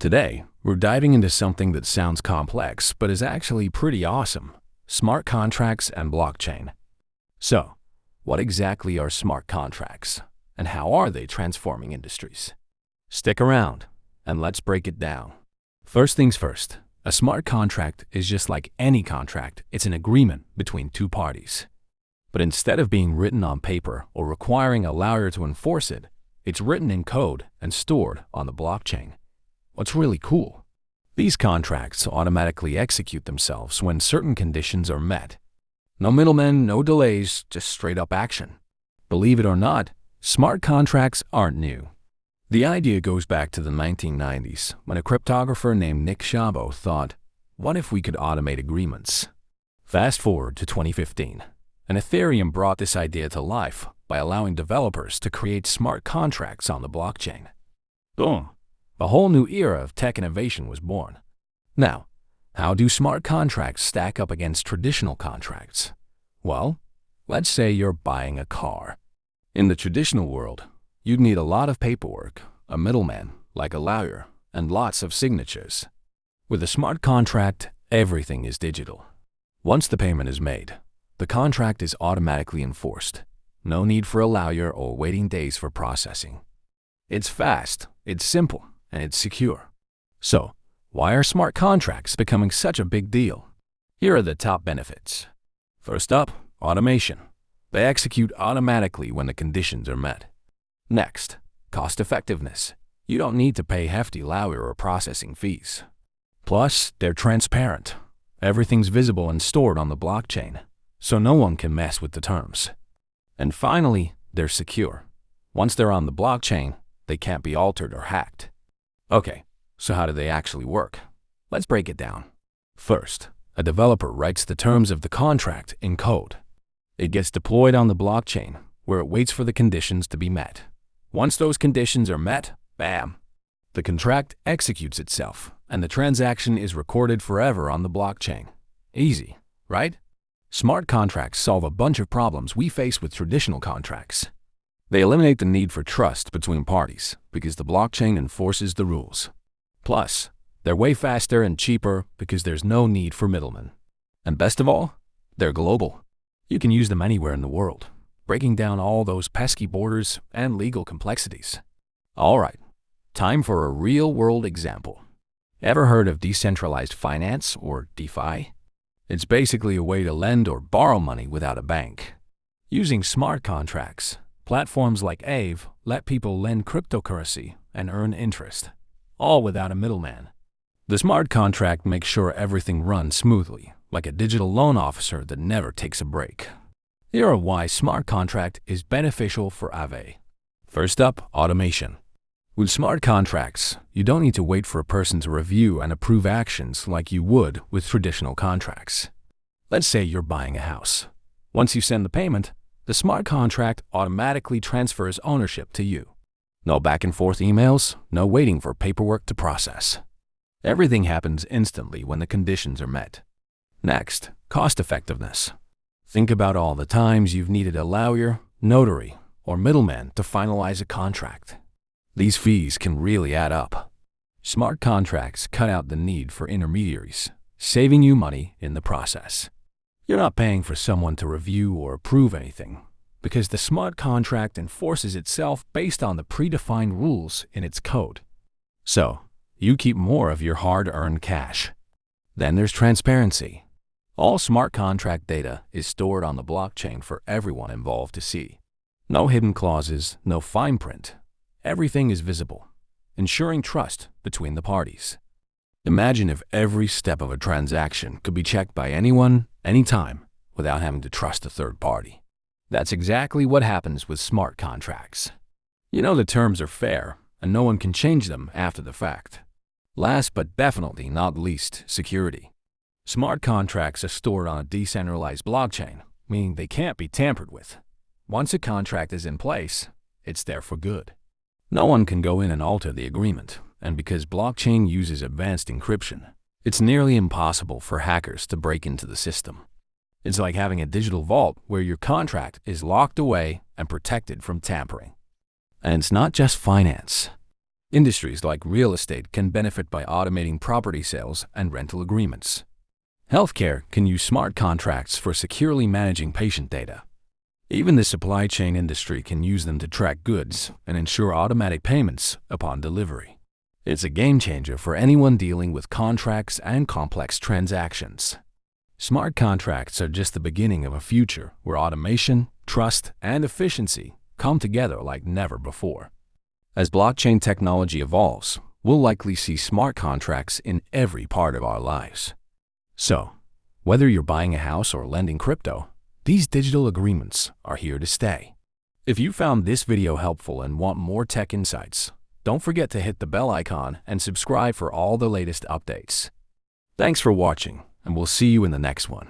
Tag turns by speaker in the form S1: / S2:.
S1: Today, we're diving into something that sounds complex but is actually pretty awesome: smart contracts and blockchain. So, what exactly are smart contracts, and how are they transforming industries? Stick around, and let's break it down. First things first, a smart contract is just like any contract. It's an agreement between two parties. But instead of being written on paper or requiring a lawyer to enforce it, it's written in code and stored on the blockchain. What's really cool? These contracts automatically execute themselves when certain conditions are met. No middlemen, no delays, just straight up action. Believe it or not, smart contracts aren't new. The idea goes back to the 1990s when a cryptographer named Nick Szabo thought, what if we could automate agreements? Fast forward to 2015, and Ethereum brought this idea to life by allowing developers to create smart contracts on the blockchain. Boom! A whole new era of tech innovation was born. Now, how do smart contracts stack up against traditional contracts? Well, let's say you're buying a car. In the traditional world, you'd need a lot of paperwork, a middleman, like a lawyer, and lots of signatures. With a smart contract, everything is digital. Once the payment is made, the contract is automatically enforced. No need for a lawyer or waiting days for processing. It's fast, it's simple, and it's secure. So, why are smart contracts becoming such a big deal? Here are the top benefits. First up, automation. They execute automatically when the conditions are met. Next, cost effectiveness. You don't need to pay hefty lawyer or processing fees. Plus, they're transparent. Everything's visible and stored on the blockchain, so no one can mess with the terms. And finally, they're secure. Once they're on the blockchain, they can't be altered or hacked. Okay, so how do they actually work? Let's break it down. First, a developer writes the terms of the contract in code. It gets deployed on the blockchain, where it waits for the conditions to be met. Once those conditions are met, bam! The contract executes itself, and the transaction is recorded forever on the blockchain. Easy, right? Smart contracts solve a bunch of problems we face with traditional contracts. They eliminate the need for trust between parties because the blockchain enforces the rules. Plus, they're way faster and cheaper because there's no need for middlemen. And best of all, they're global. You can use them anywhere in the world, breaking down all those pesky borders and legal complexities. All right, time for a real-world example. Ever heard of Decentralized Finance, or DeFi? It's basically a way to lend or borrow money without a bank. Using smart contracts, platforms like Aave let people lend cryptocurrency and earn interest, all without a middleman. The smart contract makes sure everything runs smoothly, like a digital loan officer that never takes a break. Here are why smart contract is beneficial for Aave. First up, automation. With smart contracts, you don't need to wait for a person to review and approve actions like you would with traditional contracts. Let's say you're buying a house. Once you send the payment, the smart contract automatically transfers ownership to you. No back and forth emails, no waiting for paperwork to process. Everything happens instantly when the conditions are met. Next, cost effectiveness. Think about all the times you've needed a lawyer, notary, or middleman to finalize a contract. These fees can really add up. Smart contracts cut out the need for intermediaries, saving you money in the process. You're not paying for someone to review or approve anything, because the smart contract enforces itself based on the predefined rules in its code. So, you keep more of your hard-earned cash. Then there's transparency. All smart contract data is stored on the blockchain for everyone involved to see. No hidden clauses, no fine print. Everything is visible, ensuring trust between the parties. Imagine if every step of a transaction could be checked by anyone, anytime, without having to trust a third party. That's exactly what happens with smart contracts. You know the terms are fair, and no one can change them after the fact. Last but definitely not least, security. Smart contracts are stored on a decentralized blockchain, meaning they can't be tampered with. Once a contract is in place, it's there for good. No one can go in and alter the agreement, and because blockchain uses advanced encryption, it's nearly impossible for hackers to break into the system. It's like having a digital vault where your contract is locked away and protected from tampering. And it's not just finance. Industries like real estate can benefit by automating property sales and rental agreements. Healthcare can use smart contracts for securely managing patient data. Even the supply chain industry can use them to track goods and ensure automatic payments upon delivery. It's a game changer for anyone dealing with contracts and complex transactions. Smart contracts are just the beginning of a future where automation, trust, and efficiency come together like never before. As blockchain technology evolves, we'll likely see smart contracts in every part of our lives. So, whether you're buying a house or lending crypto, these digital agreements are here to stay. If you found this video helpful and want more tech insights, don't forget to hit the bell icon and subscribe for all the latest updates. Thanks for watching, and we'll see you in the next one.